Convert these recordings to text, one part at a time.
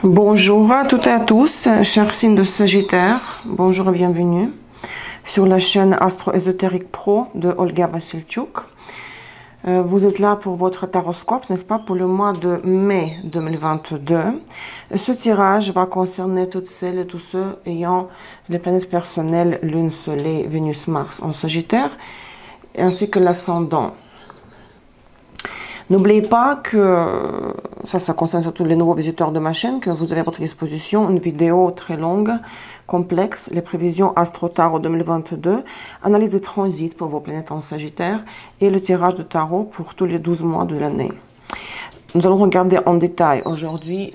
Bonjour à toutes et à tous, chers signes de Sagittaire. Bonjour et bienvenue sur la chaîne Astro-Ésotérique Pro de Olga Vassilchuk. Vous êtes là pour votre taroscope, n'est-ce pas, pour le mois de mai 2022. Ce tirage va concerner toutes celles et tous ceux ayant les planètes personnelles Lune, Soleil, Vénus, Mars en Sagittaire, ainsi que l'ascendant. N'oubliez pas que, ça concerne surtout les nouveaux visiteurs de ma chaîne, que vous avez à votre disposition une vidéo très longue, complexe, les prévisions Astro-Tarot 2022, analyse des transits pour vos planètes en Sagittaire et le tirage de tarot pour tous les 12 mois de l'année. Nous allons regarder en détail aujourd'hui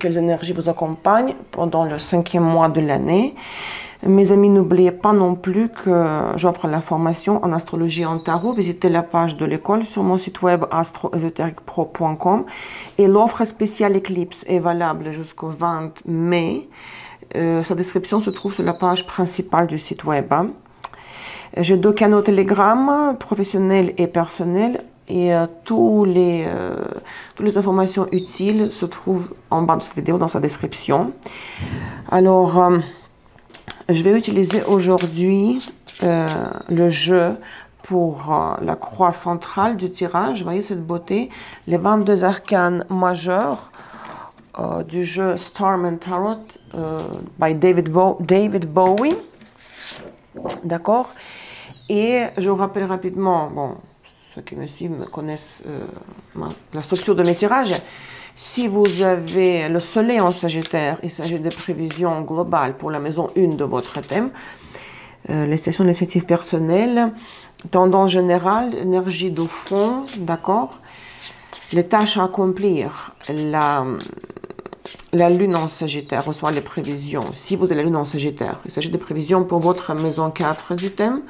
quelles énergies vous accompagnent pendant le 5e mois de l'année. Mes amis, n'oubliez pas non plus que j'offre la formation en astrologie et en tarot. Visitez la page de l'école sur mon site web astro-ésotériquepro.com et l'offre spéciale Eclipse est valable jusqu'au 20 mai. Sa description se trouve sur la page principale du site web. J'ai 2 canaux Telegram, professionnels et personnels, et toutes les informations utiles se trouvent en bas de cette vidéo dans sa description. Alors, je vais utiliser aujourd'hui le jeu pour la croix centrale du tirage. Vous voyez cette beauté, les 22 arcanes majeurs du jeu Starman Tarot by David Bowie. D'accord. Et je vous rappelle rapidement, bon, ceux qui me suivent connaissent la structure de mes tirages. Si vous avez le soleil en Sagittaire, il s'agit de prévisions globales pour la maison 1 de votre thème. Les situations d'initiative personnelle, tendance générale, énergie de fond, d'accord. Les tâches à accomplir, la lune en Sagittaire reçoit les prévisions. Si vous avez la lune en Sagittaire, il s'agit de prévisions pour votre maison 4 du thème.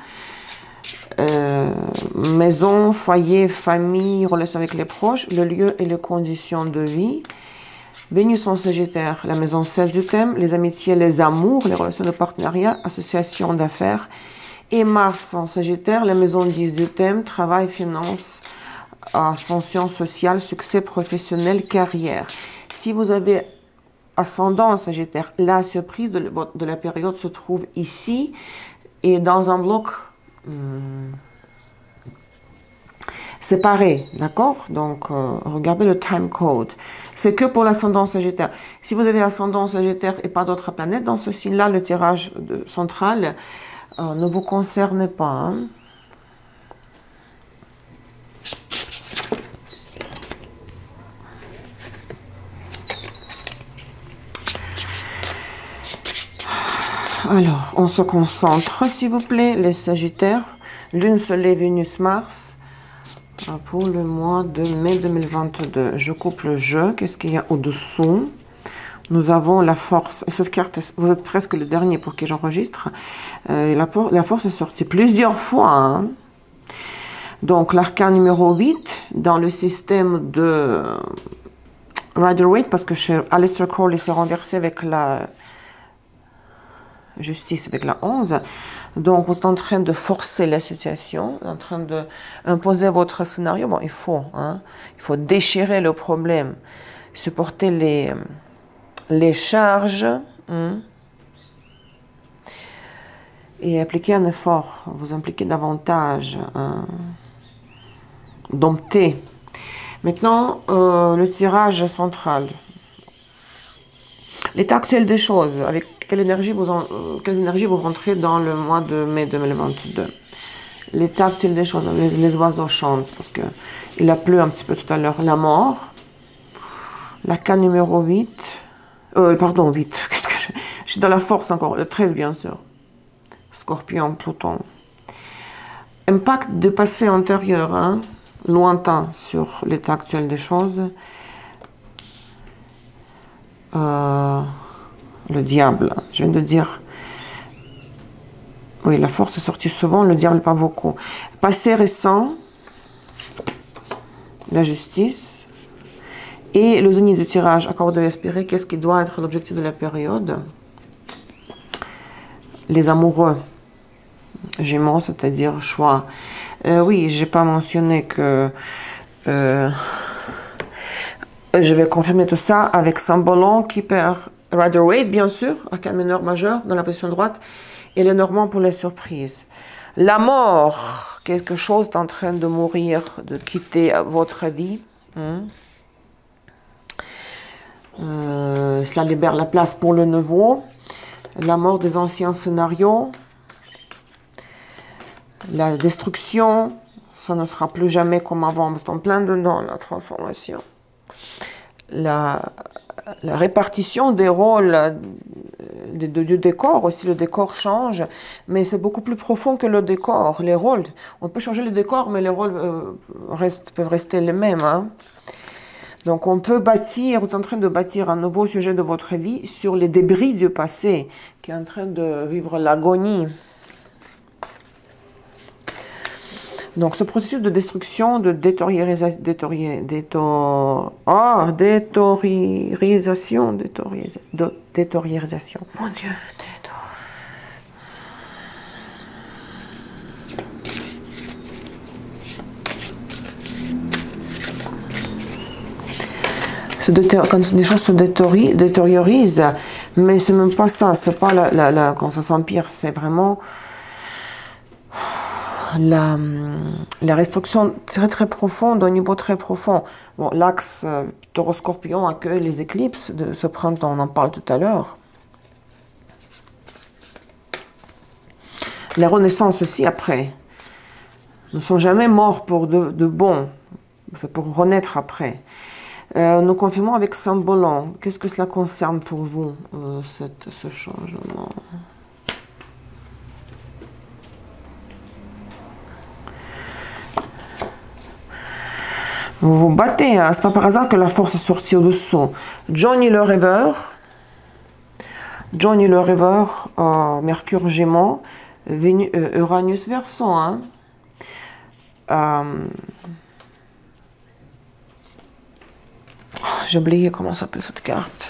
Maison, foyer, famille, relation avec les proches, le lieu et les conditions de vie. Vénus en Sagittaire, la maison 16 du thème, les amitiés, les amours, les relations de partenariat, association d'affaires. Et Mars en Sagittaire, la maison 10 du thème, travail, finance, ascension sociale, succès professionnel, carrière. Si vous avez ascendant en Sagittaire, la surprise de la période se trouve ici et dans un bloc séparé, d'accord? Donc, regardez le time code. C'est que pour l'ascendant Sagittaire. Si vous avez ascendant Sagittaire et pas d'autres planètes, dans ce signe-là, le tirage central ne vous concerne pas. Hein? Alors, on se concentre, s'il vous plaît, les Sagittaires, Lune, Soleil, Vénus, Mars, pour le mois de mai 2022. Je coupe le jeu. Qu'est-ce qu'il y a au-dessous? Nous avons la force. Cette carte, vous êtes presque le dernier pour qui j'enregistre. La force est sortie plusieurs fois. Hein. Donc, l'arcane numéro 8, dans le système de Rider-Waite, parce que chez Aleister Crowley, s'est renversé avec la justice, avec la 11. Donc, vous êtes en train de forcer la situation, en train d'imposer votre scénario. Bon, il faut déchirer le problème, supporter les charges et appliquer un effort, vous impliquer davantage, dompter. Maintenant, le tirage central. L'état actuel des choses, avec quelles énergies vous rentrez dans le mois de mai 2022. L'état actuel des choses, les oiseaux chantent, parce qu'il a plu un petit peu tout à l'heure. La mort, l'arcane numéro 8, pardon, 8, je suis dans la force encore, le 13 bien sûr. Scorpion, Pluton. Impact de passé antérieur, hein, lointain sur l'état actuel des choses. Le diable, je viens de dire, oui, la force est sortie souvent, le diable pas beaucoup. Passé récent, la justice, et le zénith du tirage, accord de respirer, qu'est-ce qui doit être l'objectif de la période? Les amoureux, Gémeaux, c'est-à-dire choix. Oui, j'ai pas mentionné que Je vais confirmer tout ça avec Saint-Bolon qui perd Rider-Waite, bien sûr, arcane mineur majeur dans la position droite, et le Normand pour les surprises. La mort, quelque chose est en train de mourir, de quitter votre vie. Cela libère la place pour le nouveau. La mort des anciens scénarios. La destruction, ça ne sera plus jamais comme avant. Vous êtes en plein dedans, la transformation. La répartition des rôles du décor aussi, le décor change, mais c'est beaucoup plus profond que le décor. Les rôles, on peut changer le décor, mais les rôles peuvent rester les mêmes. Hein. Donc on peut bâtir, vous êtes en train de bâtir un nouveau sujet de votre vie sur les débris du passé, qui est en train de vivre l'agonie. Donc ce processus de destruction, de détériorisation, mon Dieu, quand des choses se détériorisent, mais c'est même pas ça, c'est pas quand ça s'empire, c'est vraiment la restriction très très profonde, au niveau très profond. Bon, l'axe Taureau-Scorpion accueille les éclipses de ce printemps, on en parle tout à l'heure. La renaissance aussi après. Nous ne sommes jamais morts pour de bon, c'est pour renaître après. Nous confirmons avec Saint-Bolon. Qu'est-ce que cela concerne pour vous, ce changement? Vous vous battez, hein? C'est pas par hasard que la force est sortie au-dessous. Johnny le rêveur, Mercure Gémeaux, Uranus Verseau. Hein? J'ai oublié comment s'appelle cette carte.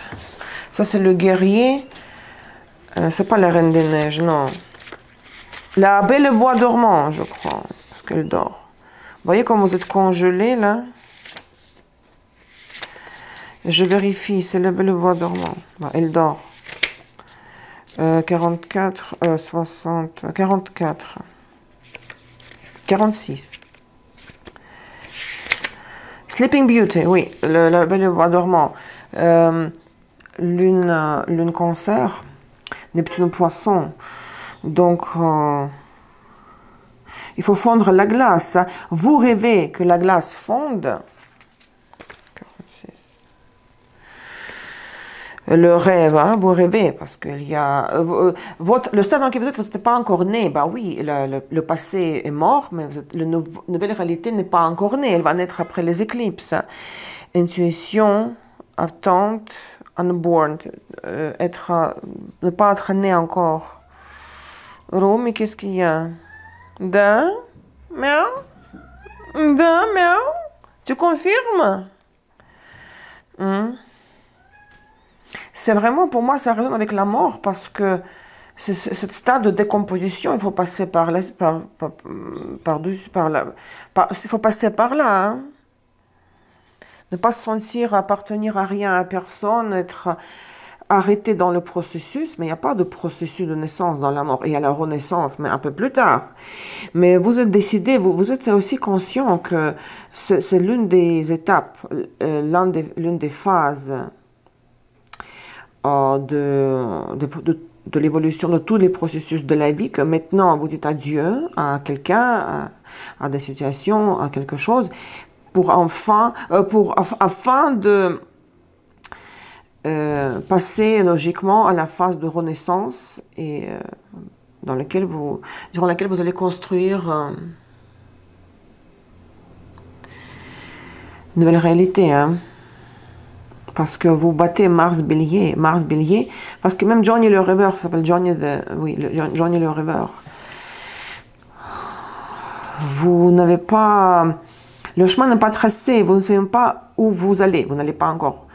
Ça, c'est le guerrier. C'est pas la Reine des Neiges, non. La Belle Bois dormant, je crois. Parce qu'elle dort. Vous voyez comme vous êtes congelé, là? Je vérifie, c'est la Belle Bois dormant. Elle dort. 44, 60, 44. 46. Sleeping Beauty, oui, la Belle Bois dormant. Lune Cancer, Neptune Poisson. Donc, il faut fondre la glace. Vous rêvez que la glace fonde. Le rêve, hein, vous rêvez, parce qu'il y a... le stade dans lequel vous n'êtes pas encore né. Bah oui, le passé est mort, mais la nouvelle réalité n'est pas encore née. Elle va naître après les éclipses. Intuition, attente, unborn, ne pas être né encore. Ro, mais qu'est-ce qu'il y a? Miaou? Miaou? Tu confirmes? C'est vraiment, pour moi, ça résonne avec la mort, parce que ce stade de décomposition, il faut passer il faut passer par là. Hein. Ne pas se sentir appartenir à rien, à personne, être arrêté dans le processus, mais il n'y a pas de processus de naissance dans la mort. Il y a la renaissance, mais un peu plus tard. Mais vous êtes décidé, vous êtes aussi conscient que c'est l'une des étapes, l'une des phases de l'évolution de tous les processus de la vie, que maintenant vous dites adieu à quelqu'un, à des situations, à quelque chose, afin de passer logiquement à la phase de renaissance et durant laquelle vous allez construire une nouvelle réalité. Hein. Parce que vous battez Mars Bélier, parce que même Johnny le rêveur, ça s'appelle Johnny le rêveur. Vous n'avez pas, le chemin n'est pas tracé, vous ne savez pas où vous allez, vous n'allez pas encore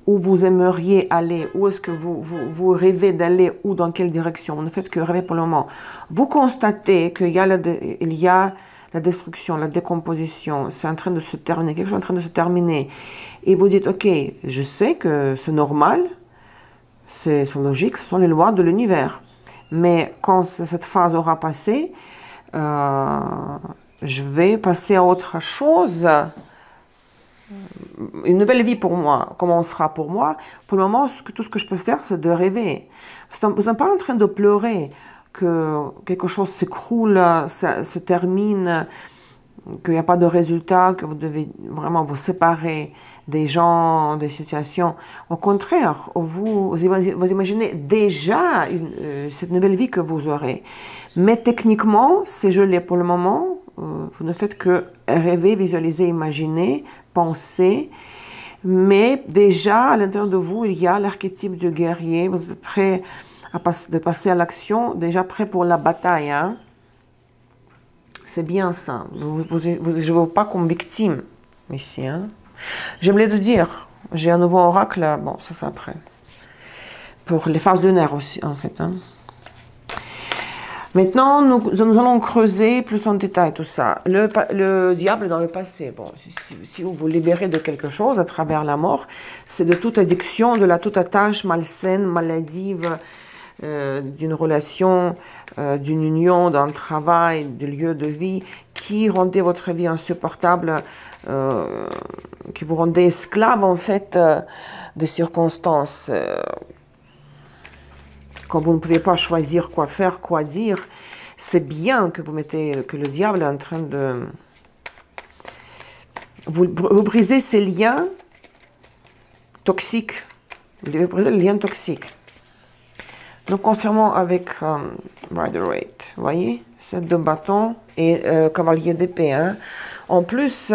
où vous aimeriez aller, où est-ce que vous rêvez d'aller, ou dans quelle direction. Vous ne faites que rêver pour le moment. Vous constatez qu'il y a la la destruction, la décomposition, c'est en train de se terminer, quelque chose est en train de se terminer. Et vous dites, ok, je sais que c'est normal, c'est logique, ce sont les lois de l'univers. Mais quand cette phase aura passé, je vais passer à autre chose. Une nouvelle vie pour moi commencera pour moi. Pour le moment, tout ce que je peux faire, c'est de rêver. Vous n'êtes pas en train de pleurer que quelque chose s'écroule, se termine, qu'il n'y a pas de résultat, que vous devez vraiment vous séparer des gens, des situations. Au contraire, vous imaginez déjà cette nouvelle vie que vous aurez. Mais techniquement, c'est gelé pour le moment. Vous ne faites que rêver, visualiser, imaginer, penser. Mais déjà, à l'intérieur de vous, il y a l'archétype du guerrier. Vous êtes prêt de passer à l'action, déjà prêt pour la bataille. Hein? C'est bien ça. Je ne vous vois pas comme victime ici. Hein? J'aimerais le dire. J'ai un nouveau oracle. Bon, ça c'est après. Pour les phases lunaires aussi, en fait. Hein? Maintenant, nous allons creuser plus en détail tout ça. Le diable dans le passé. Bon, si vous vous libérez de quelque chose à travers la mort, c'est de toute addiction, de toute attache malsaine, maladive, d'une relation, d'une union, d'un travail, du lieu de vie qui rendait votre vie insupportable, qui vous rendait esclave en fait des circonstances. Quand vous ne pouvez pas choisir quoi faire, quoi dire, c'est bien que que le diable est en train de vous briser ces liens toxiques. Vous devez briser les liens toxiques. Nous confirmons avec Rider-Waite, vous voyez, 7 de bâton et cavalier d'épée. Hein. En plus,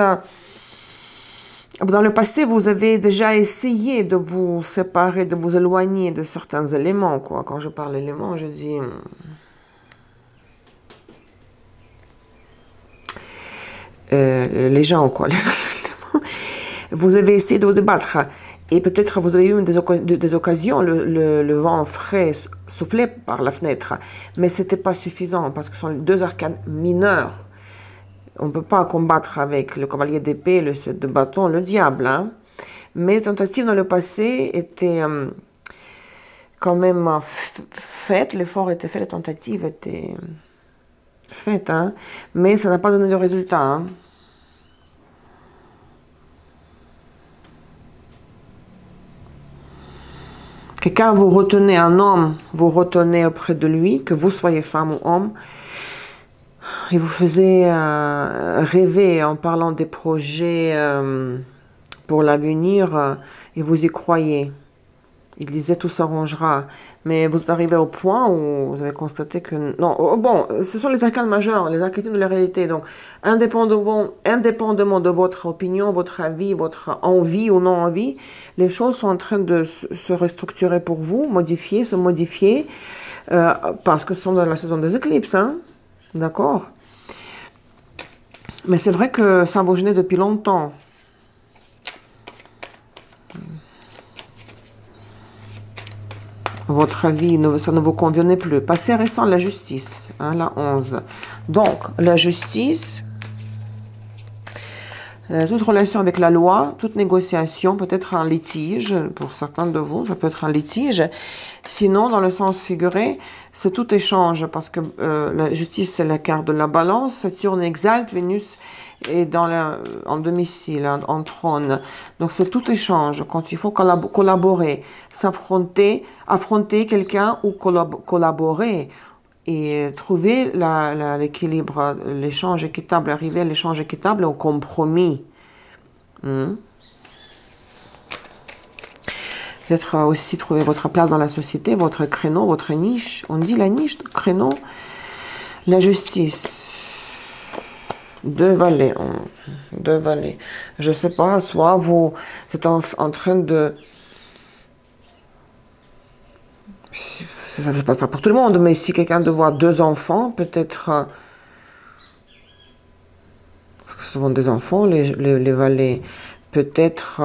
dans le passé, vous avez déjà essayé de vous séparer, de vous éloigner de certains éléments. Quoi. Quand je parle d'éléments, je dis... les gens, quoi. Vous avez essayé de vous débattre. Et peut-être vous avez eu des occasions, le vent frais soufflait par la fenêtre. Mais ce n'était pas suffisant parce que ce sont deux arcanes mineures. On ne peut pas combattre avec le cavalier d'épée, le 7 de bâton, le diable. Hein. Mais les tentatives dans le passé étaient quand même faites. L'effort était fait, les tentatives étaient faites. Hein. Mais ça n'a pas donné de résultat. Hein. Que quand vous retenez un homme, vous retenez auprès de lui, que vous soyez femme ou homme, il vous faisait rêver en parlant des projets pour l'avenir et vous y croyez. Il disait tout s'arrangera. Mais vous arrivez au point où vous avez constaté que... Non, bon, ce sont les arcanes majeurs, les archétypes de la réalité. Donc, indépendamment de votre opinion, votre avis, votre envie ou non-envie, les choses sont en train de se restructurer pour vous, se modifier, parce que ce sont dans la saison des éclipses. Hein? D'accord? Mais c'est vrai que ça vous gênait depuis longtemps. Votre avis, ça ne vous convenait plus. Passé récent, la justice, hein, la 11. Donc, la justice, toute relation avec la loi, toute négociation, peut-être un litige, pour certains de vous, ça peut être un litige. Sinon, dans le sens figuré, c'est tout échange, parce que la justice, c'est la carte de la balance, Saturne exalte, Vénus est en domicile, en trône. Donc, c'est tout échange, quand il faut collaborer, s'affronter, affronter quelqu'un ou collaborer et trouver l'équilibre, l'échange équitable, arriver à l'échange équitable, au compromis. Peut-être aussi trouver votre place dans la société, votre créneau, votre niche. On dit la niche, le créneau, la justice. 2 valets. 2 valets. Je ne sais pas, soit vous êtes en train de... Ça ne pas pour tout le monde, mais si quelqu'un doit avoir 2 enfants, peut-être... souvent des enfants, les valets, peut-être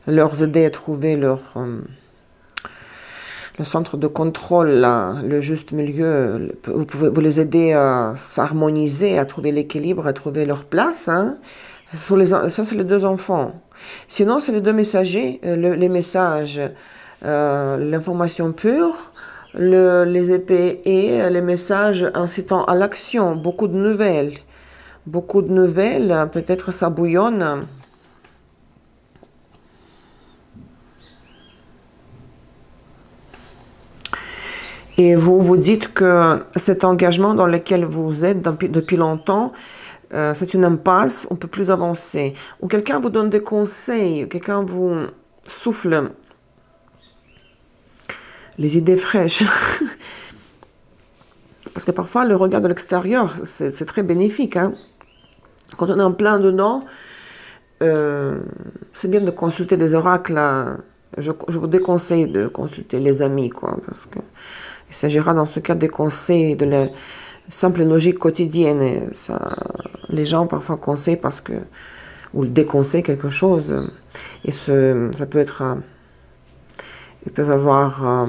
leur aider à trouver le centre de contrôle, là, le juste milieu, vous pouvez vous les aider à s'harmoniser, à trouver l'équilibre, à trouver leur place. Hein. Ça, c'est les deux enfants. Sinon, c'est les deux messagers, les messages, l'information pure, les épées et les messages incitant à l'action. Beaucoup de nouvelles. Beaucoup de nouvelles, peut-être ça bouillonne. Et vous vous dites que cet engagement dans lequel vous êtes depuis longtemps, c'est une impasse, on ne peut plus avancer. Ou quelqu'un vous donne des conseils, quelqu'un vous souffle les idées fraîches. Parce que parfois, le regard de l'extérieur, c'est très bénéfique. Hein. Quand on est en plein dedans, c'est bien de consulter des oracles. Je vous déconseille de consulter les amis, quoi, parce que il s'agira dans ce cas des conseils de la simple logique quotidienne. Et ça, les gens parfois conseillent parce que, ou déconseillent quelque chose. Et ça peut être, ils peuvent avoir,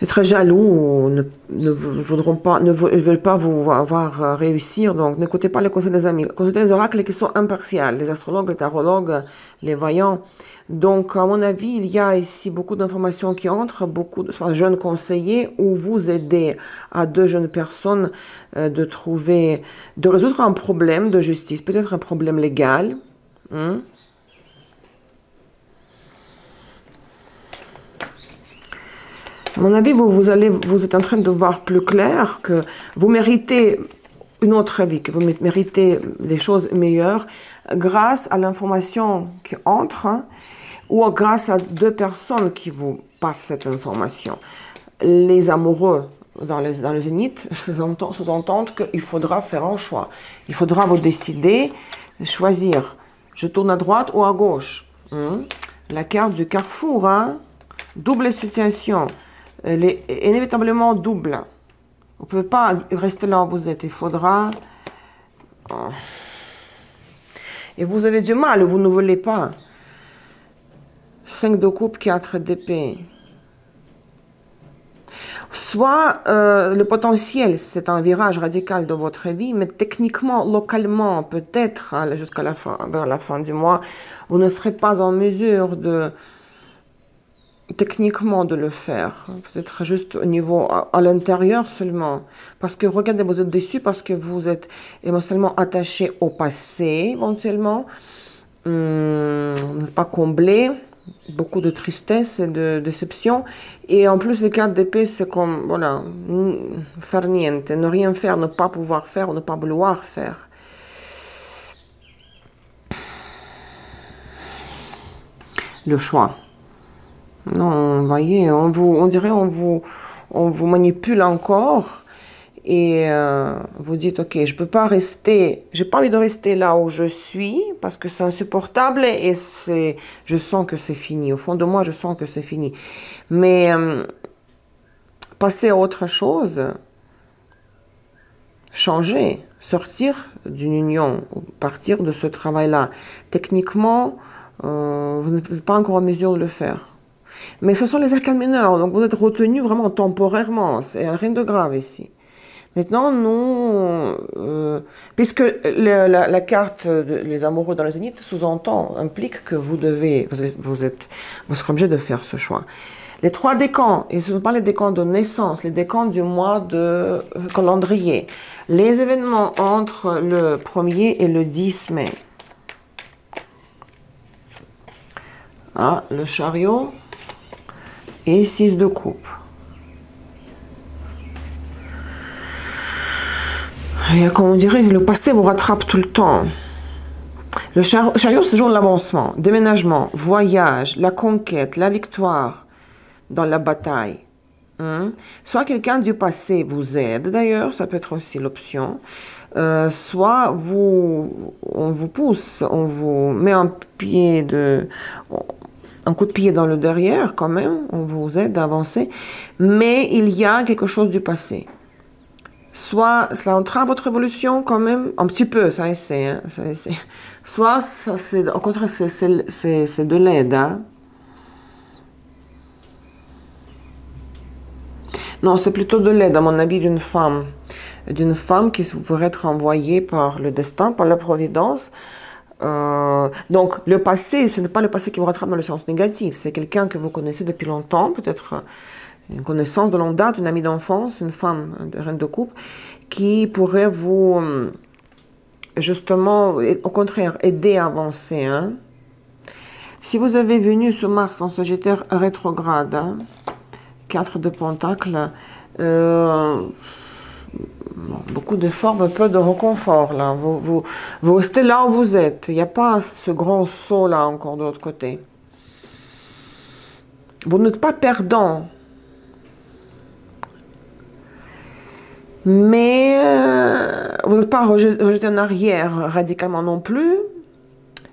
être jaloux ou ne veulent pas vous voir réussir. Donc, n'écoutez pas les conseils des amis. Consultez les oracles qui sont impartials, les astrologues, les tarologues, les voyants. Donc, à mon avis, il y a ici beaucoup d'informations qui entrent, beaucoup de jeunes conseillers où vous aidez à deux jeunes personnes de résoudre un problème de justice, peut-être un problème légal. Hein? À mon avis, vous êtes en train de voir plus clair que vous méritez une autre vie, que vous méritez des choses meilleures grâce à l'information qui entre, hein, ou grâce à deux personnes qui vous passent cette information. Les amoureux dans le zénith sous-entendent qu'il faudra faire un choix. Il faudra vous décider, choisir. Je tourne à droite ou à gauche. Hein. La carte du carrefour, hein. Double situation. Elle est inévitablement double. Vous ne pouvez pas rester là où vous êtes. Il faudra... Et vous avez du mal, vous ne voulez pas. 5 de coupe, 4 d'épée. Soit le potentiel, c'est un virage radical de votre vie, mais techniquement, localement, peut-être, jusqu'à la fin, vers la fin du mois, vous ne serez pas en mesure techniquement de le faire. Peut-être juste au niveau, à l'intérieur seulement. Parce que, regardez, vous êtes déçu parce que vous êtes émotionnellement attaché au passé, éventuellement. Vous n'êtes pas comblé. Beaucoup de tristesse et de déception. Et en plus, les cartes d'épée, c'est comme, voilà, faire niente, ne rien faire, ne pas pouvoir faire, ou ne pas vouloir faire. Le choix. Non, vous voyez, on dirait on vous manipule encore. Et vous dites, ok, je peux pas rester, j'ai pas envie de rester là où je suis parce que c'est insupportable et je sens que c'est fini. Au fond de moi, je sens que c'est fini. Mais passer à autre chose, changer, sortir d'une union, partir de ce travail-là. Techniquement, vous n'êtes pas encore en mesure de le faire. Mais ce sont les arcanes mineurs, donc vous êtes retenu vraiment temporairement. C'est rien de grave ici. Maintenant, nous, puisque la carte Les amoureux dans le zénith sous-entend, implique que vous serez obligé de faire ce choix. Les 3 décans, et ce ne sont pas les décans de naissance, les décans du mois de calendrier. Les événements entre le 1er et le 10 mai. Ah, le chariot et 6 de coupe. Et comme on dirait, le passé vous rattrape tout le temps. Le chariot, c'est toujours l'avancement, déménagement, voyage, la conquête, la victoire dans la bataille. Hein? Soit quelqu'un du passé vous aide, d'ailleurs, ça peut être aussi l'option. Soit on vous pousse, on vous met un coup de pied dans le derrière quand même, on vous aide à avancer. Mais il y a quelque chose du passé. Soit cela entrave votre évolution quand même, un petit peu, ça essaie, hein, ça essaie. Soit, au contraire, c'est de l'aide. Hein. Non, c'est plutôt de l'aide, à mon avis, d'une femme. D'une femme qui pourrait être envoyée par le destin, par la providence. Donc, le passé, ce n'est pas le passé qui vous rattrape dans le sens négatif. C'est quelqu'un que vous connaissez depuis longtemps, peut-être une connaissance de longue date, une amie d'enfance, une femme, une reine de coupe, qui pourrait vous, justement, au contraire, aider à avancer. Hein. Si vous avez venu sur Mars en Sagittaire rétrograde, hein, 4 de Pentacles, beaucoup d'efforts, mais peu de réconfort, là. Vous restez là où vous êtes. Il n'y a pas ce grand saut, là, encore de l'autre côté. Vous n'êtes pas perdant. Mais vous n'êtes pas rejeté en arrière radicalement non plus.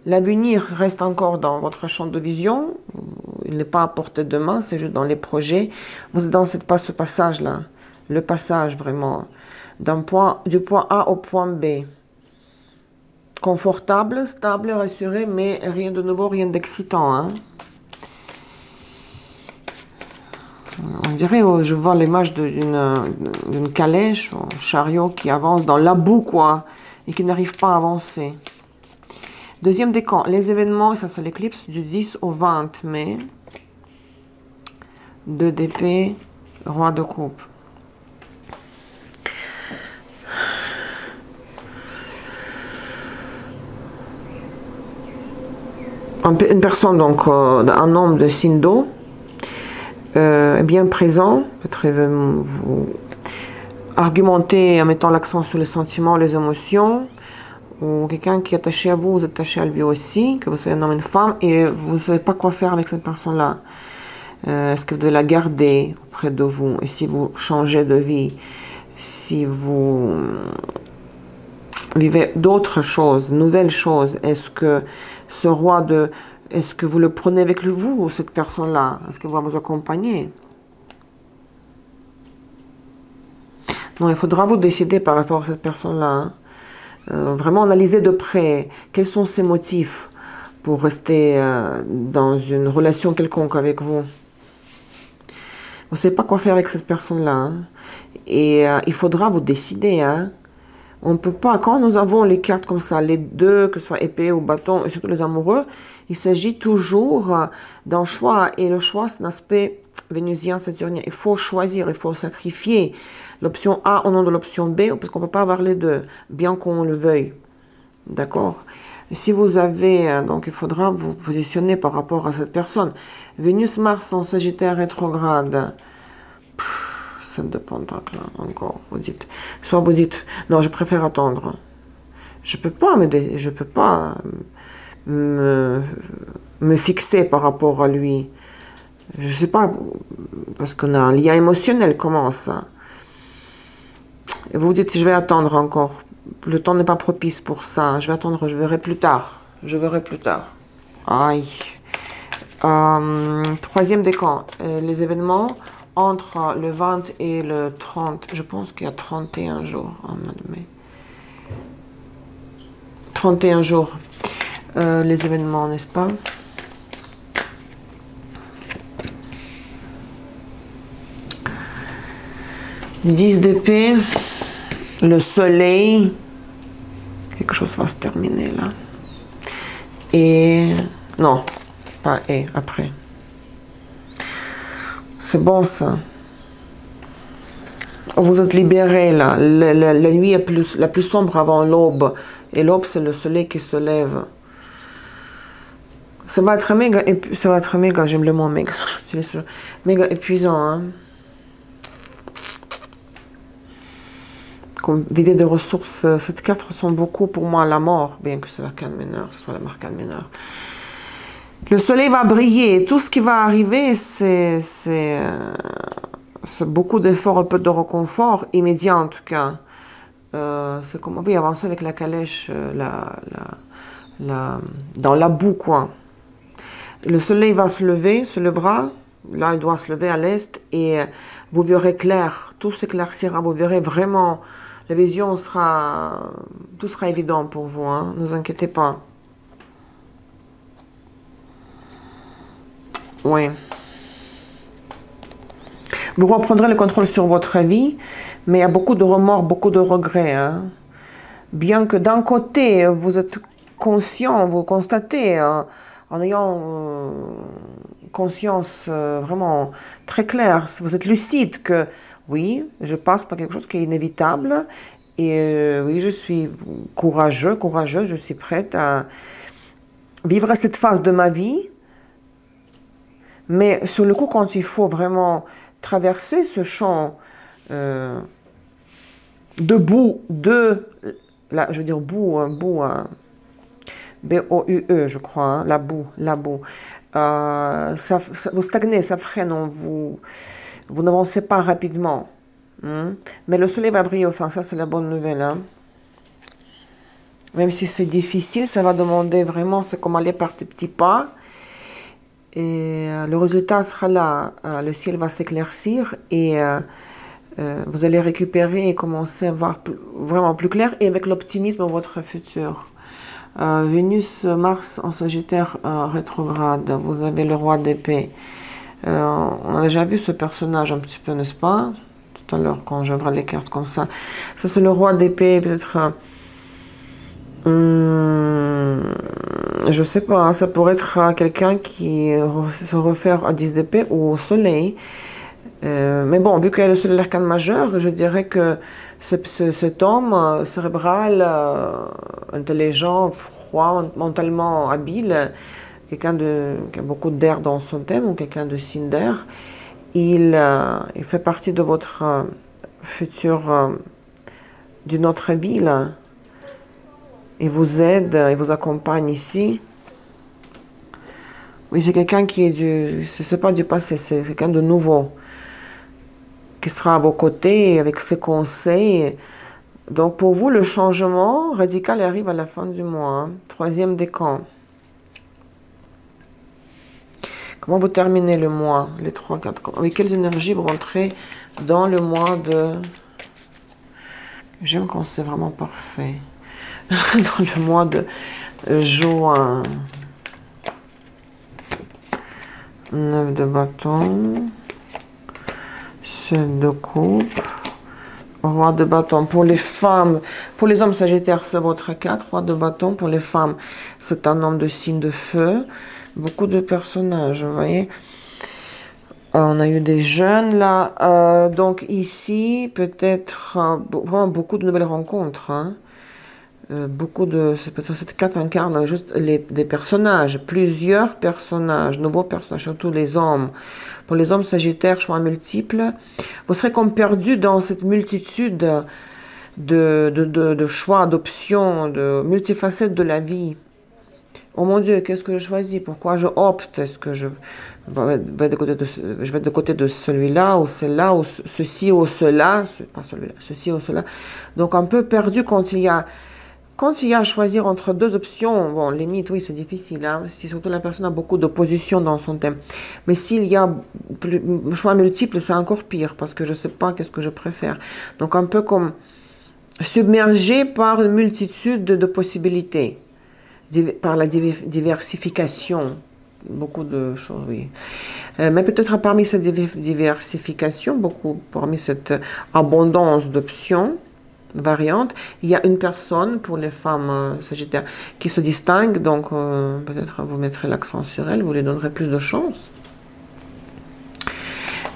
L'avenir reste encore dans votre champ de vision. Il n'est pas à portée de main, c'est juste dans les projets. Vous êtes dans ce passage-là. Le passage, vraiment. Du point A au point B. Confortable, stable, rassuré, mais rien de nouveau, rien d'excitant. Hein. On dirait, je vois l'image d'une calèche, un chariot qui avance dans la boue, quoi, et qui n'arrive pas à avancer. Deuxième décan, les événements, et ça c'est l'éclipse du 10 au 20 mai. 2 d'épée, roi de coupe. Une personne, donc, un homme de signe d'eau, est bien présent, peut-être vous argumentez en mettant l'accent sur les sentiments, les émotions, ou quelqu'un qui est attaché à vous, vous êtes attaché à lui aussi, que vous soyez un homme ou une femme, et vous ne savez pas quoi faire avec cette personne-là. Est-ce que vous devez la garder auprès de vous? Et si vous changez de vie, si vous vivez d'autres choses, nouvelles choses, est-ce que ce roi de... Est-ce que vous le prenez avec vous, cette personne-là? Est-ce que vous va vous accompagner? Non, il faudra vous décider par rapport à cette personne-là. Hein. Vraiment analyser de près quels sont ses motifs pour rester dans une relation quelconque avec vous. Vous ne savez pas quoi faire avec cette personne-là. Hein. Et il faudra vous décider. Hein. On ne peut pas, quand nous avons les cartes comme ça, les deux, que ce soit épée ou bâton, et surtout les amoureux, il s'agit toujours d'un choix. Et le choix, c'est un aspect vénusien, saturnien. Il faut choisir, il faut sacrifier l'option A au nom de l'option B, parce qu'on ne peut pas avoir les deux, bien qu'on le veuille. D'accord? Si vous avez, donc il faudra vous positionner par rapport à cette personne. Vénus-Mars en Sagittaire rétrograde. 7 de Pentacle, encore, vous dites. Soit vous dites, non, je préfère attendre. Je peux pas me fixer par rapport à lui. Je sais pas, parce qu'on a un lien émotionnel, comment ça? Et vous dites, je vais attendre encore. Le temps n'est pas propice pour ça. Je vais attendre, je verrai plus tard. Je verrai plus tard. Aïe. Troisième décan, les événements entre le 20 et le 30. Je pense qu'il y a 31 jours en mois de mai. 31 jours, les événements, n'est-ce pas? Le 10 d'épée, le soleil, quelque chose va se terminer là. Et non, pas et, après. C'est bon ça. Vous êtes libéré là. La nuit est la plus sombre avant l'aube. Et l'aube, c'est le soleil qui se lève. Ça va être méga, j'aime le mot méga. Méga épuisant. Hein? Comme vider de ressources, cette carte ressemble beaucoup pour moi à la mort, bien que c'est l'arcane mineur, ce soit la arcane mineur. Le soleil va briller. Tout ce qui va arriver, c'est beaucoup d'efforts, un peu de réconfort, immédiat en tout cas. C'est comme on va avancer avec la calèche dans la boue, quoi. Le soleil va se lever, se lèvera. Là, il doit se lever à l'est et vous verrez clair. Tout s'éclaircira. Vous verrez vraiment. La vision sera... Tout sera évident pour vous. Hein, ne vous inquiétez pas. Oui. Vous reprendrez le contrôle sur votre vie, mais il y a beaucoup de remords, beaucoup de regrets. Hein. Bien que d'un côté, vous êtes conscient, vous constatez, en ayant conscience vraiment très claire, vous êtes lucide que oui, je passe par quelque chose qui est inévitable et oui, je suis courageuse, je suis prête à vivre cette phase de ma vie. Mais sur le coup, quand il faut vraiment traverser ce champ de boue, là, je veux dire boue, B-O-U-E, je crois, hein, la boue. Vous stagnez, ça freine, vous n'avancez pas rapidement. Hein. Mais le soleil va briller, enfin, ça c'est la bonne nouvelle. Hein. Même si c'est difficile, ça va demander vraiment, c'est comme aller par des petits pas. Et le résultat sera là. Le ciel va s'éclaircir et vous allez récupérer et commencer à voir vraiment plus clair et avec l'optimisme dans votre futur. Vénus, Mars en Sagittaire rétrograde. Vous avez le roi d'épée. On a déjà vu ce personnage un petit peu, n'est-ce pas? Tout à l'heure, quand j'ouvre les cartes comme ça. Ça, c'est le roi d'épée, peut-être... je sais pas, hein, ça pourrait être quelqu'un qui se réfère à 10 d'épée ou au soleil. Mais bon, vu qu'il y a le soleil l'arcane majeur, je dirais que cet homme cérébral, intelligent, froid, mentalement habile, quelqu'un qui a beaucoup d'air dans son thème, ou quelqu'un de signe d'air, il fait partie de votre futur, d'une autre vie, là. Il vous aide, il vous accompagne ici. Oui, c'est quelqu'un qui est c'est pas du passé, c'est quelqu'un de nouveau, qui sera à vos côtés avec ses conseils. Donc pour vous, le changement radical arrive à la fin du mois. Hein. Troisième décan. Comment vous terminez le mois, les 3-4? Avec quelles énergies vous rentrez dans le mois de... J'aime quand c'est vraiment parfait. Dans le mois de juin. 9 de bâton. 7 de coupe. Roi de bâton. Pour les femmes, pour les hommes sagittaires, c'est votre 4. Roi de bâton. Pour les femmes, c'est un homme de signe de feu. Beaucoup de personnages, vous voyez. On a eu des jeunes là. Donc ici, peut-être vraiment beaucoup de nouvelles rencontres. Hein. Beaucoup de... Cette carte incarne juste des personnages, plusieurs personnages, nouveaux personnages, surtout les hommes. Pour les hommes sagittaires, choix multiples, vous serez comme perdu dans cette multitude de choix, d'options, de multifacettes de la vie. Oh mon Dieu, qu'est-ce que je choisis? Pourquoi je opte? Est-ce que je vais de côté de celui-là ou celle-là, ou ceci ou cela? Pas celui-là, ceci ou cela. Donc un peu perdu quand il y a à choisir entre deux options, bon, limite, oui, c'est difficile. Hein, si surtout la personne a beaucoup d'opposition dans son thème. Mais s'il y a choix multiples, c'est encore pire, parce que je ne sais pas qu'est-ce que je préfère. Donc, un peu comme submergé par une multitude de possibilités, par la diversification. Beaucoup de choses, oui. Mais peut-être parmi cette diversification, parmi cette abondance d'options, variante, il y a une personne pour les femmes sagittaires qui se distingue, donc peut-être vous mettrez l'accent sur elle, vous lui donnerez plus de chance.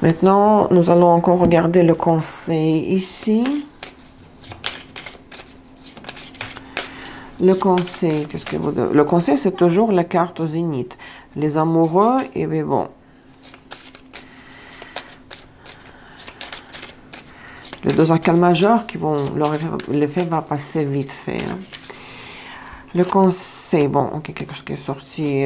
Maintenant, nous allons encore regarder le conseil ici. Le conseil, le conseil, c'est toujours la carte au zénith. Les amoureux, et bien bon. Les deux arcanes majeurs qui vont, l'effet va passer vite fait. Hein. Le conseil, bon, ok, quelque chose qui est sorti.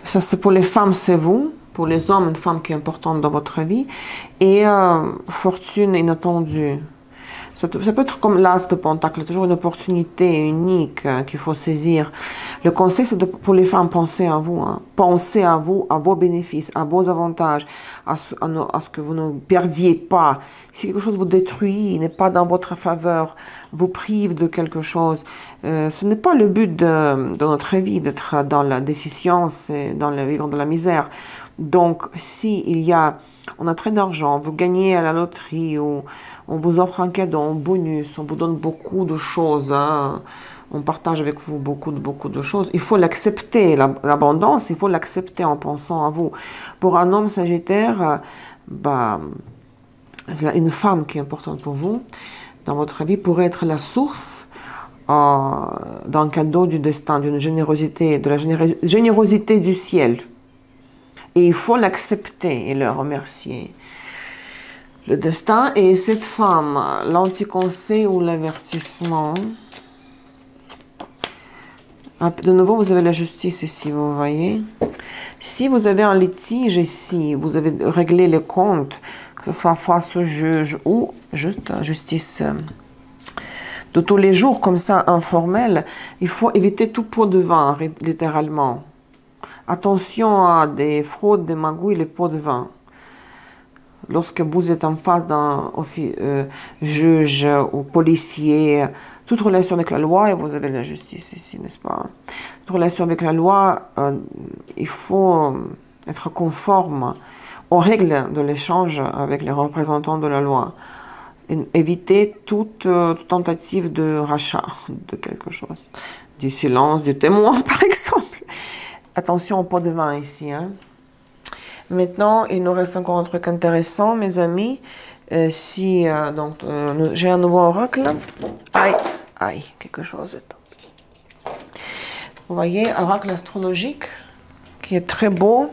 Ça, c'est pour les femmes, c'est vous. Pour les hommes, une femme qui est importante dans votre vie. Et fortune inattendue. Ça peut être comme l'as de pentacle, toujours une opportunité unique qu'il faut saisir. Le conseil, c'est pour les femmes, pensez à vous. Hein. Pensez à vous, à vos bénéfices, à vos avantages, à ce que vous ne perdiez pas. Si quelque chose vous détruit, n'est pas dans votre faveur, vous prive de quelque chose, ce n'est pas le but de notre vie, d'être dans la déficience et dans le vivre de la misère. Donc, si on a très d'argent, vous gagnez à la loterie, ou on vous offre un cadeau, un bonus, on vous donne beaucoup de choses, hein, on partage avec vous beaucoup de choses, il faut l'accepter, l'abondance, il faut l'accepter en pensant à vous. Pour un homme sagittaire, une femme qui est importante pour vous, dans votre vie, pourrait être la source d'un cadeau du destin, d'une générosité, de la générosité du ciel. Et il faut l'accepter et le remercier. Le destin et cette femme, l'anti-conseil ou l'avertissement. De nouveau, vous avez la justice ici, vous voyez. Si vous avez un litige ici, vous avez réglé les comptes, que ce soit face au juge ou juste justice de tous les jours, comme ça, informelle, il faut éviter tout pot de vin, littéralement. Attention à des fraudes, des magouilles, les pots de vin. Lorsque vous êtes en face d'un juge ou policier, toute relation avec la loi, et vous avez la justice ici, n'est-ce pas? Toute relation avec la loi, il faut être conforme aux règles de l'échange avec les représentants de la loi. Éviter toute tentative de rachat de quelque chose. Du silence, du témoin, par exemple. Attention au pot de vin ici. Hein. Maintenant, il nous reste encore un truc intéressant, mes amis. J'ai un nouveau oracle. Aïe, quelque chose de top. Vous voyez, oracle astrologique qui est très beau.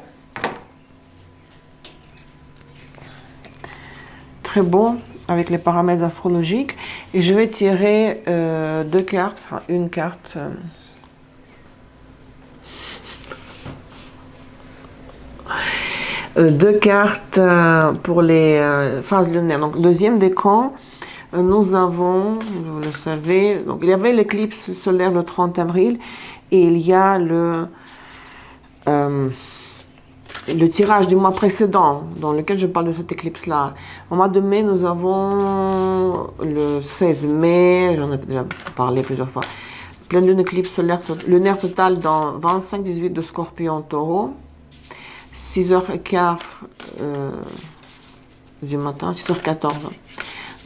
Très beau, avec les paramètres astrologiques. Et je vais tirer deux cartes, enfin une carte. Deux cartes pour les phases lunaires. Donc, deuxième décan, nous avons, vous le savez, donc il y avait l'éclipse solaire le 30 avril et il y a le tirage du mois précédent dans lequel je parle de cette éclipse-là. Au mois de mai, nous avons le 16 mai, j'en ai déjà parlé plusieurs fois, pleine lune éclipse solaire lunaire totale dans 25-18 de Scorpion Taureau. 6h15 du matin, 6h14,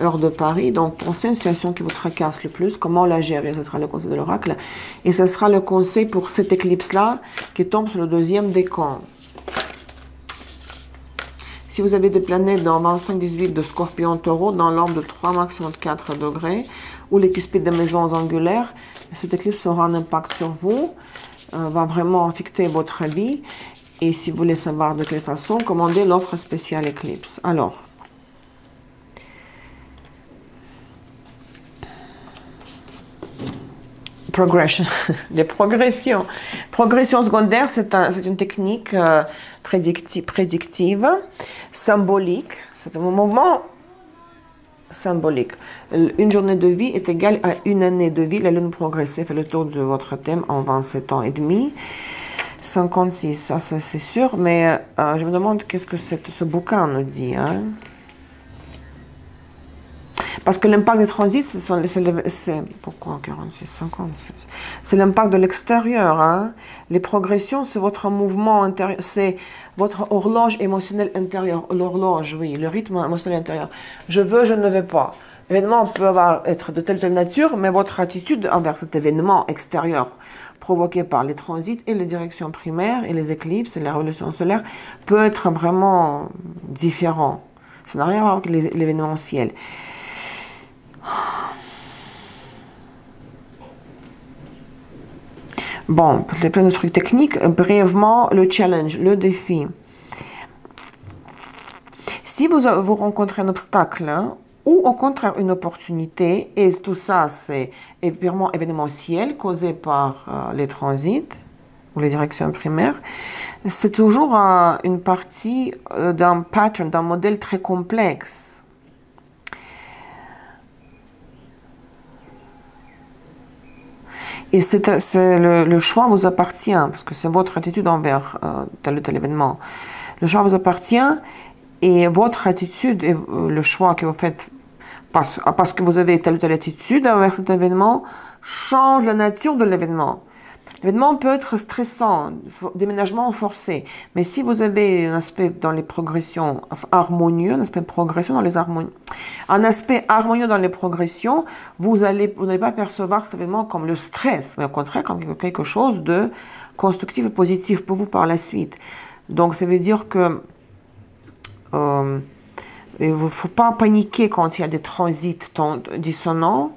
heure de Paris. Donc, pensez à une situation qui vous tracasse le plus. Comment la gérer? Ce sera le conseil de l'oracle. Et ce sera le conseil pour cette éclipse-là qui tombe sur le deuxième décan. Si vous avez des planètes dans 25-18 de Scorpion Taureau, dans l'ordre de 3 maximum de 4 degrés, ou les cuspides des maisons angulaires, cette éclipse aura un impact sur vous, va vraiment affecter votre vie. Et si vous voulez savoir de quelle façon, commandez l'offre spéciale Eclipse. Alors, progression, les progressions. Progression secondaire, c'est une technique prédictive, symbolique. C'est un mouvement symbolique. Une journée de vie est égale à une année de vie. La lune progressive fait le tour de votre thème en 27 ans et demi. 56, ça c'est sûr, mais je me demande qu'est-ce que ce bouquin nous dit. Hein? Parce que l'impact des transits, c'est pourquoi 46, 56? C'est l'impact de l'extérieur. Hein? Les progressions, c'est votre mouvement intérieur, c'est votre horloge émotionnelle intérieure. L'horloge, oui, le rythme émotionnel intérieur. Je veux, je ne veux pas. L'événement peut être de telle nature, mais votre attitude envers cet événement extérieur provoqué par les transits et les directions primaires et les éclipses et les révolutions solaires peut être vraiment différent. Ça n'a rien à voir avec l'événementiel. Bon, pour les plein de trucs techniques, brièvement, le challenge, le défi. Si vous rencontrez un obstacle, hein, ou au contraire une opportunité, et tout ça c'est purement événementiel causé par les transits ou les directions primaires, c'est toujours une partie d'un pattern, d'un modèle très complexe. Et le choix vous appartient, parce que c'est votre attitude envers tel ou tel événement. Le choix vous appartient. Et votre attitude et le choix que vous faites parce que vous avez telle ou telle attitude envers cet événement change la nature de l'événement. L'événement peut être stressant, déménagement forcé, mais si vous avez un aspect dans les progressions harmonieux, un aspect progression dans les harmonies, un aspect harmonieux dans les progressions, vous n'allez pas percevoir cet événement comme le stress, mais au contraire comme quelque chose de constructif et positif pour vous par la suite. Donc ça veut dire que il ne faut pas paniquer quand il y a des transits dissonants.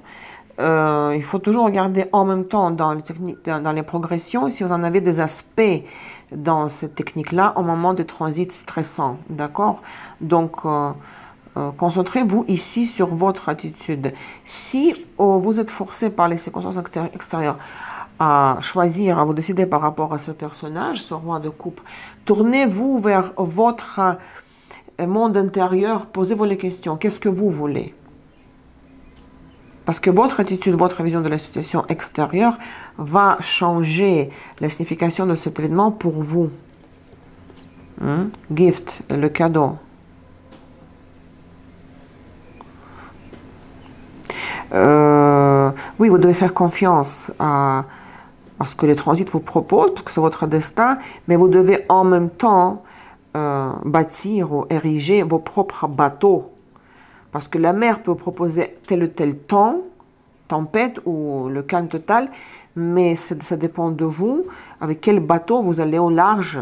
Il faut toujours regarder en même temps dans les progressions si vous en avez des aspects dans cette technique-là au moment des transits stressants. D'accord? Donc, concentrez-vous ici sur votre attitude. Si vous êtes forcé par les circonstances extérieures à choisir, à vous décider par rapport à ce personnage, ce roi de coupe, tournez-vous vers votre monde intérieur, posez-vous les questions. Qu'est-ce que vous voulez? Parce que votre attitude, votre vision de la situation extérieure va changer la signification de cet événement pour vous. Gift, le cadeau. Oui, vous devez faire confiance à ce que les transits vous proposent, parce que c'est votre destin, mais vous devez en même temps bâtir ou ériger vos propres bateaux. Parce que la mer peut proposer tel ou tel temps, tempête ou le calme total, mais ça dépend de vous, avec quel bateau vous allez au large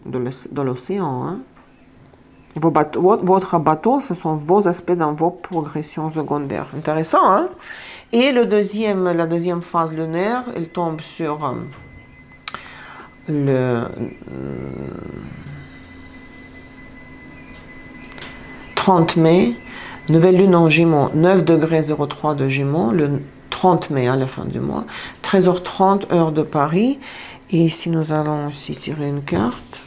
de l'océan. Hein. Votre bateau, ce sont vos aspects dans vos progressions secondaires. Intéressant, hein? Et la deuxième phase lunaire, elle tombe sur le 30 mai. Nouvelle lune en Gémeaux, 9 degrés 03 de Gémeaux, le 30 mai à la fin du mois, 13h30 heure de Paris. Et ici nous allons aussi tirer une carte.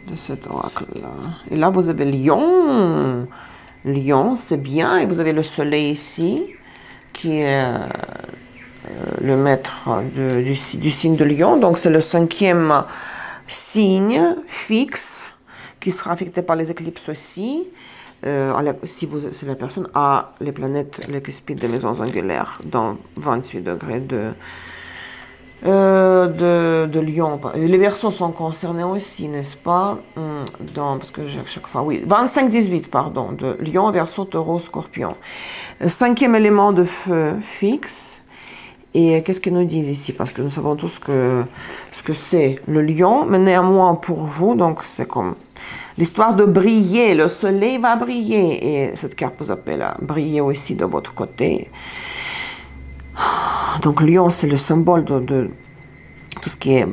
De cet oracle-là. Et là vous avez Lion. Lion, c'est bien. Et vous avez le soleil ici, qui est le maître du signe de Lion. Donc c'est le 5e signe fixe qui sera affecté par les éclipses aussi, si la personne a les planètes, les cuspides des maisons angulaires dans 28 degrés de Lion. Les Verseaux sont concernés aussi, n'est-ce pas? Parce que chaque fois, oui, 25-18, pardon, de Lion, Verseau, Taureau, Scorpion. 5e élément de feu fixe. Et qu'est-ce qu'ils nous disent ici? Parce que nous savons tous ce que c'est le lion, mais néanmoins pour vous, donc c'est comme l'histoire de briller, le soleil va briller, et cette carte vous appelle à briller aussi de votre côté. Donc lion, c'est le symbole de tout ce qui est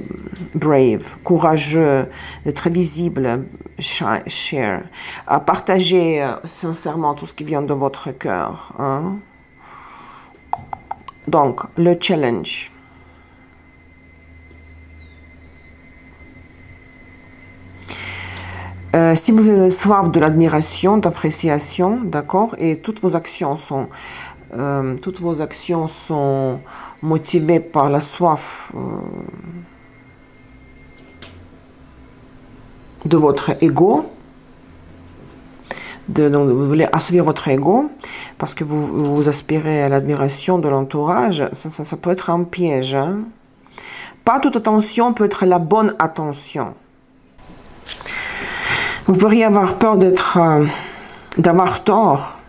brave, courageux, très visible, share, à partager sincèrement tout ce qui vient de votre cœur, hein? Donc, le challenge. Si vous avez soif de l'admiration, d'appréciation, d'accord, et toutes vos actions sont motivées par la soif de votre ego, donc vous voulez assouvir votre ego, parce que vous aspirez à l'admiration de l'entourage, ça peut être un piège. Hein? Pas toute attention peut être la bonne attention. Vous pourriez avoir peur d'avoir tort.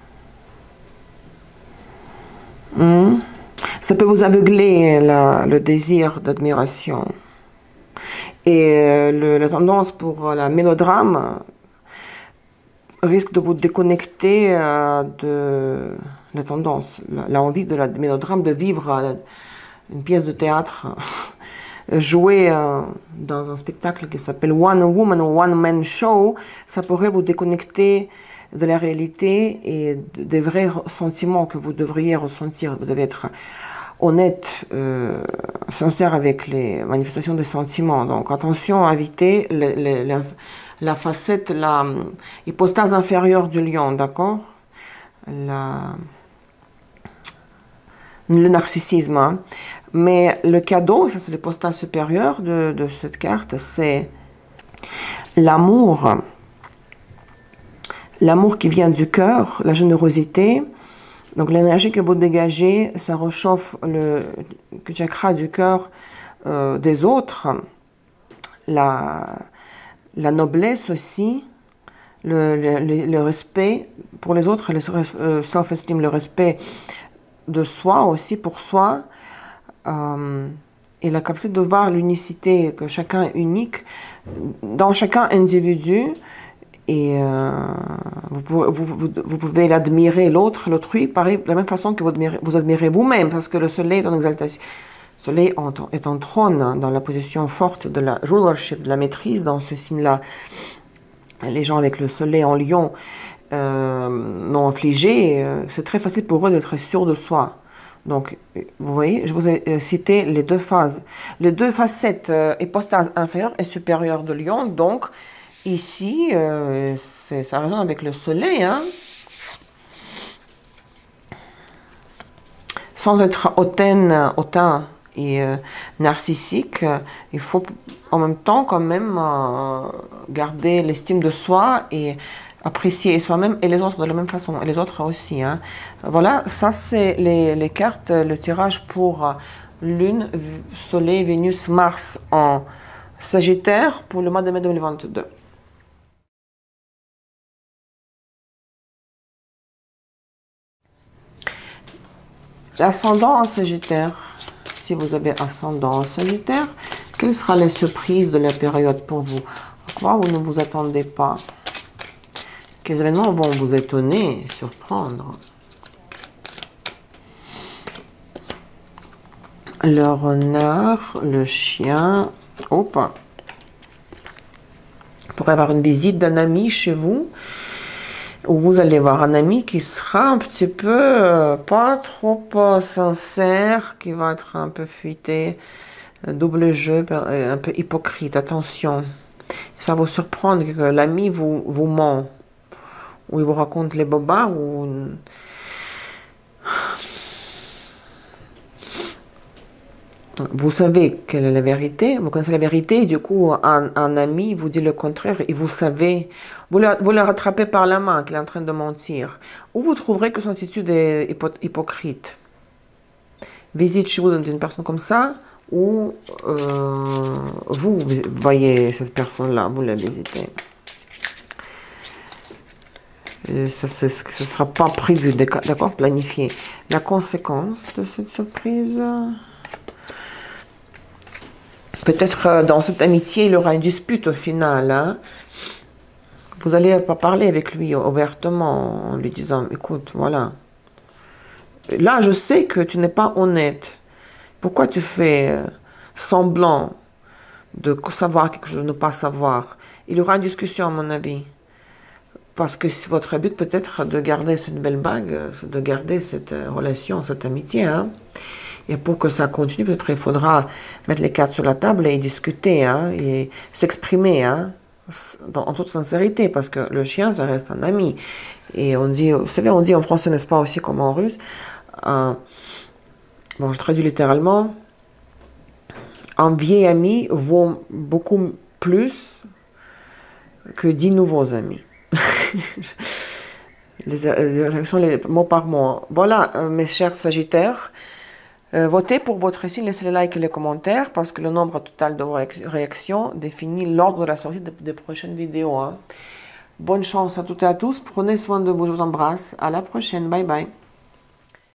Ça peut vous aveugler le désir d'admiration. Et la tendance pour la mélodrame risque de vous déconnecter de la tendance, l'envie de la mélodrame de vivre une pièce de théâtre, jouer dans un spectacle qui s'appelle One Woman ou One Man Show, ça pourrait vous déconnecter de la réalité et des vrais sentiments que vous devriez ressentir. Vous devez être honnête, sincère avec les manifestations des sentiments. Donc attention à éviter la facette, l'hypostase inférieure du lion, d'accord? Le narcissisme. Hein? Mais le cadeau, ça c'est l'hypostase supérieure de cette carte, c'est l'amour. L'amour qui vient du cœur, la générosité, Donc l'énergie que vous dégagez, ça réchauffe le chakra du cœur des autres, la noblesse aussi, le respect pour les autres, le self-esteem, le respect de soi aussi pour soi, et la capacité de voir l'unicité, que chacun est unique dans chacun individu, et vous pouvez l'admirer, l'autrui, pareil, de la même façon que vous admirez vous-même, parce que le soleil est en exaltation. Le soleil est en trône, dans la position forte de la rulership, de la maîtrise dans ce signe-là. Les gens avec le soleil en lion non affligés, c'est très facile pour eux d'être sûrs de soi. Donc, vous voyez, je vous ai cité les deux phases. Les deux facettes, hypostase inférieure et supérieure de lion. Donc, ici, ça résonne avec le soleil, hein. Sans être hautain et narcissique, il faut en même temps quand même garder l'estime de soi et apprécier soi-même et les autres de la même façon, et les autres aussi, hein. Voilà, ça c'est les cartes, le tirage pour Lune, Soleil, Vénus, Mars en Sagittaire pour le mois de mai 2022. Ascendant en Sagittaire. Si vous avez ascendant en Sagittaire, quelles seront les surprises de la période pour vous? Quoi vous ne vous attendez pas? Quels événements vont vous étonner, surprendre? Le renard, le chien. Hop. Vous pourrez avoir une visite d'un ami chez vous, où vous allez voir un ami qui sera un petit peu pas trop sincère, qui va être un peu fuité, double jeu, un peu hypocrite. Attention, ça va vous surprendre que l'ami vous ment, ou il vous raconte les bobards, ou vous savez quelle est la vérité, vous connaissez la vérité, et du coup, un ami vous dit le contraire, et vous savez, vous le rattrapez par la main qu'il est en train de mentir, ou vous trouverez que son attitude est hypocrite. Visite chez vous d'une personne comme ça, ou vous voyez cette personne-là, vous la visitez. Ce ne sera pas prévu, d'accord, planifié. La conséquence de cette surprise... Peut-être dans cette amitié, il y aura une dispute au final, hein. Vous n'allez pas parler avec lui ouvertement en lui disant, écoute, voilà. Là, je sais que tu n'es pas honnête. Pourquoi tu fais semblant de savoir quelque chose, de ne pas savoir? Il y aura une discussion, à mon avis. Parce que votre but peut-être de garder cette belle bague, de garder cette relation, cette amitié, hein. Et pour que ça continue, peut-être il faudra mettre les cartes sur la table et discuter, hein, et s'exprimer, hein, en toute sincérité, parce que le chien, ça reste un ami. Et on dit, vous savez, on dit en français, n'est-ce pas, aussi comme en russe, bon, je traduis littéralement, un vieil ami vaut beaucoup plus que 10 nouveaux amis. les mots par mot. Voilà, mes chers Sagittaires. Votez pour votre signe, laissez les likes et les commentaires parce que le nombre total de vos réactions définit l'ordre de la sortie des prochaines vidéos, hein. Bonne chance à toutes et à tous. Prenez soin de vous. Je vous embrasse. À la prochaine. Bye bye.